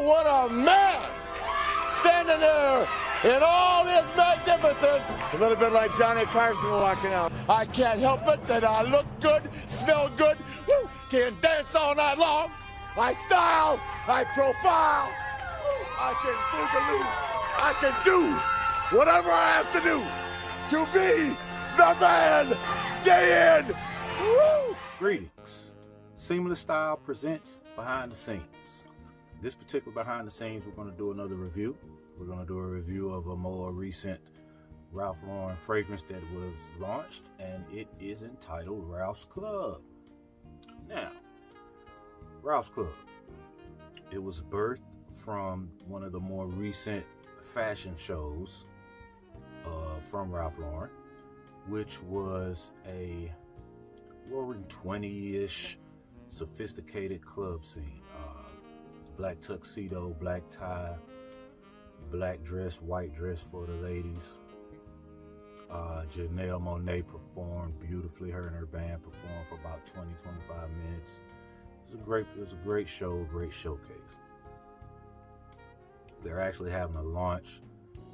what a man! Standing there in all his magnificence. A little bit like Johnny Carson walking out. I can't help it that I look good, smell good, woo, can dance all night long. I style, I profile, I can boogaloo, I can do whatever I have to do to be the man day in. Woo! Greetings. Seamless Style presents Behind the Scenes. This particular behind the scenes, we're going to do another review. We're going to do a review of a more recent Ralph Lauren fragrance that was launched, and it is entitled Ralph's Club. Now, Ralph's Club, it was birthed from one of the more recent fashion shows from Ralph Lauren, which was a roaring 20-ish sophisticated club scene. Black tuxedo, black tie, black dress, white dress for the ladies. Janelle Monet performed beautifully. Her and her band performed for about 20-25 minutes. It was a great show, great showcase. They're actually having a launch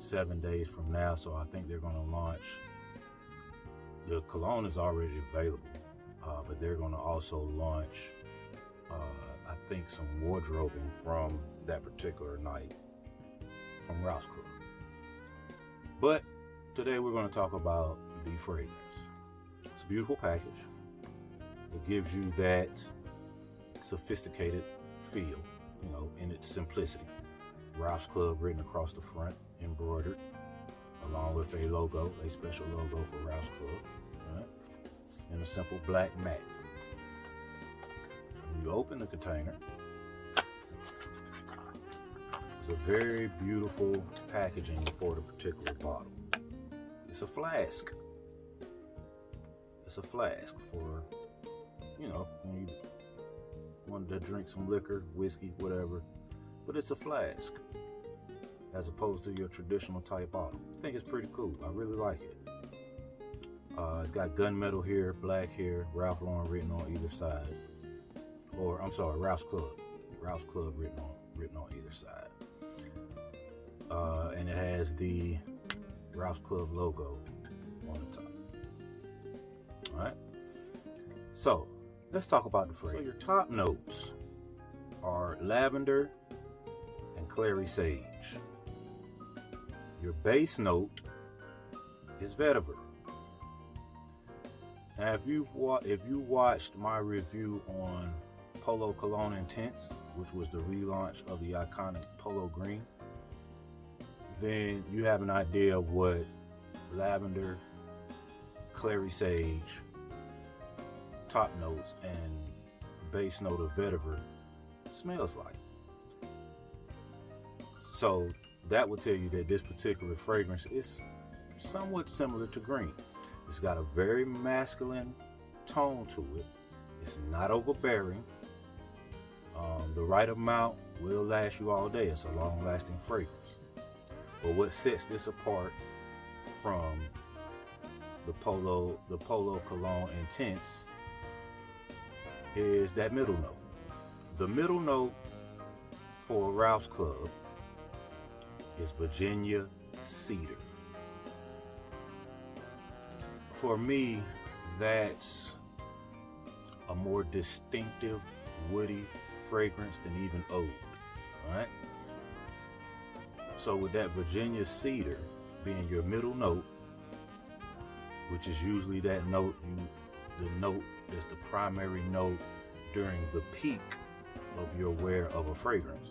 7 days from now, so I think they're going to launch. The cologne is already available, but they're going to also launch I think some wardrobing from that particular night from Ralph's Club. But today we're going to talk about the fragrance. It's a beautiful package. It gives you that sophisticated feel, you know, in its simplicity. Ralph's Club written across the front, embroidered, along with a logo, a special logo for Ralph's Club, right? In a simple black mat. You open the container. It's a very beautiful packaging for the particular bottle. It's a flask. It's a flask for, you know, when you wanted to drink some liquor, whiskey, whatever. But it's a flask as opposed to your traditional type bottle. I think it's pretty cool. I really like it. It's got gunmetal here, black here, Ralph Lauren written on either side. Or, I'm sorry, Ralph's Club. Ralph's Club written on either side. And it has the Ralph's Club logo on the top. Alright? So, let's talk about the fragrance. So your top notes are lavender and clary sage. Your base note is vetiver. Now, if you watched my review on Polo Cologne Intense, which was the relaunch of the iconic Polo Green, then you have an idea of what lavender, clary sage, top notes, and base note of vetiver smells like. So that will tell you that this particular fragrance is somewhat similar to green. It's got a very masculine tone to it. It's not overbearing. The right amount will last you all day. It's a long-lasting fragrance. But what sets this apart from the Polo Cologne Intense is that middle note. The middle note for Ralph's Club is Virginia cedar. For me, that's a more distinctive, woody fragrance than even oud. Alright? So with that Virginia cedar being your middle note, which is usually that note, the note that's the primary note during the peak of your wear of a fragrance.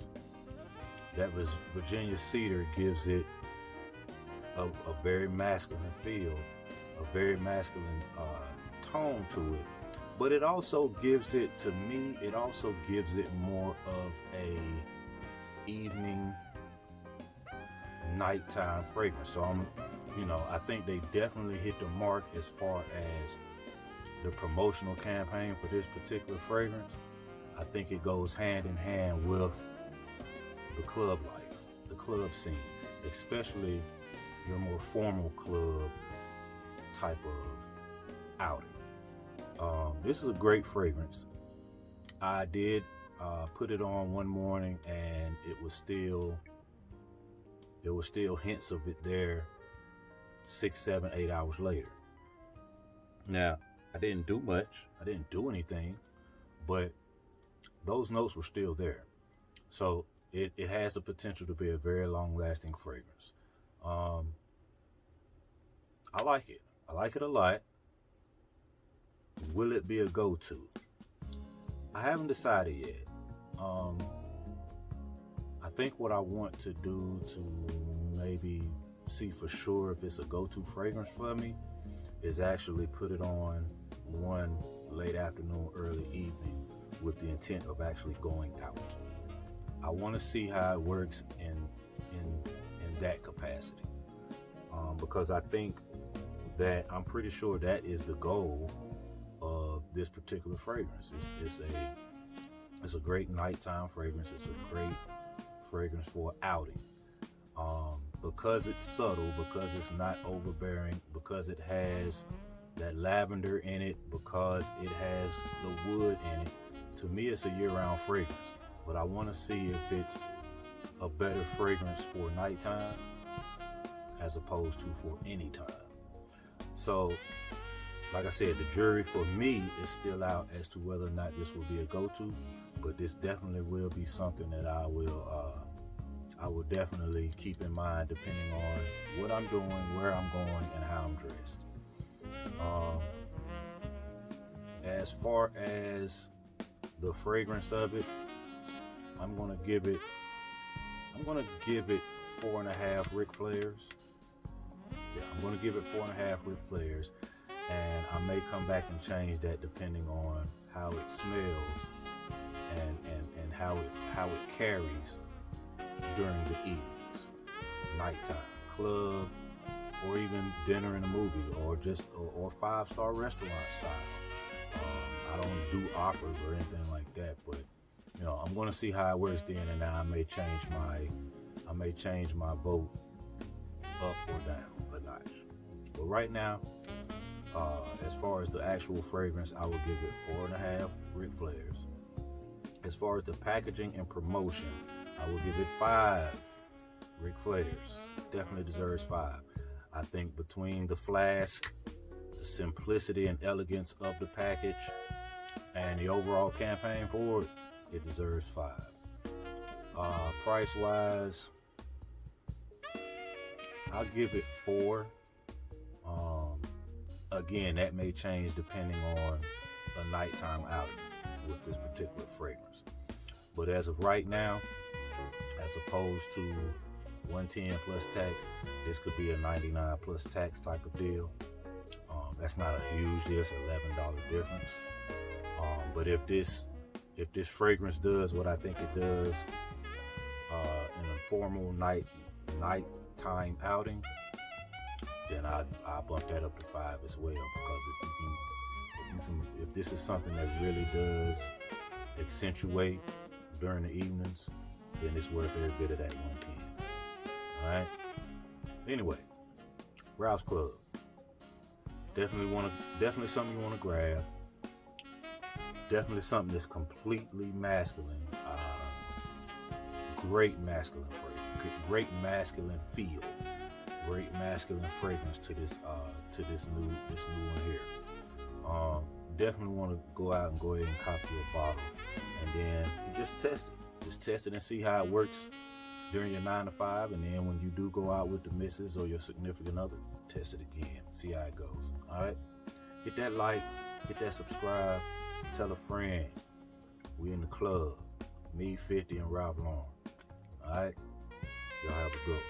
That was Virginia cedar gives it a very masculine feel, a very masculine tone to it. But it also gives it, to me, it also gives it more of a evening, nighttime fragrance. So I think they definitely hit the mark as far as the promotional campaign for this particular fragrance. I think it goes hand in hand with the club life, the club scene, especially your more formal club type of outing. This is a great fragrance. I did put it on one morning and there was still hints of it there 6, 7, 8 hours later. Now, I didn't do much. I didn't do anything, but those notes were still there. So it has the potential to be a very long-lasting fragrance. I like it. I like it a lot. Will it be a go-to? I haven't decided yet. I think what I want to do to maybe see for sure if it's a go-to fragrance for me is actually put it on one late afternoon, early evening with the intent of actually going out. I want to see how it works in that capacity, because I think that I'm pretty sure that is the goal of this particular fragrance. It's a great nighttime fragrance. It's a great fragrance for outing, because it's subtle, because it's not overbearing, because it has that lavender in it, because it has the wood in it. To me, it's a year-round fragrance, but I want to see if it's a better fragrance for nighttime as opposed to for any time. So, like I said, the jury for me is still out as to whether or not this will be a go-to, but this definitely will be something that I will definitely keep in mind depending on what I'm doing, where I'm going, and how I'm dressed. As far as the fragrance of it, I'm gonna give it 4.5 Ric Flairs. Yeah, I'm gonna give it 4.5 Ric Flairs, and I may come back and change that depending on how it smells and how it carries during the evenings, nighttime, club, or even dinner in a movie, or 5-star restaurant style. I don't do operas or anything like that, but I'm going to see how it works then, and I may change my vote up or down a notch. But right now, as far as the actual fragrance, I will give it 4.5 Ric Flairs. As far as the packaging and promotion, I will give it 5 Ric Flairs. Definitely deserves 5. I think between the flask, the simplicity and elegance of the package, and the overall campaign for it, it deserves 5. Price-wise, I'll give it 4. Again, that may change depending on a nighttime outing with this particular fragrance. But as of right now, as opposed to $110 plus tax, this could be a $99 plus tax type of deal. That's not a huge deal. It's $11 difference. But if this fragrance does what I think it does in a formal nighttime outing, then I bump that up to 5 as well. Because if this is something that really does accentuate during the evenings, then it's worth every bit of that 110. All right. Anyway, Rouse Club. Definitely something you want to grab. Definitely something that's completely masculine. Great masculine fragrance. Great masculine feel. Great masculine fragrance to this new one here. Definitely want to go out and go ahead and copy a bottle, and then just test it. Just test it and see how it works during your 9 to 5, and then when you do go out with the missus or your significant other, test it again. See how it goes. All right. Hit that like. Hit that subscribe. Tell a friend. We in the club. Me, 50, and Ralph Lauren. All right. Y'all have a good one.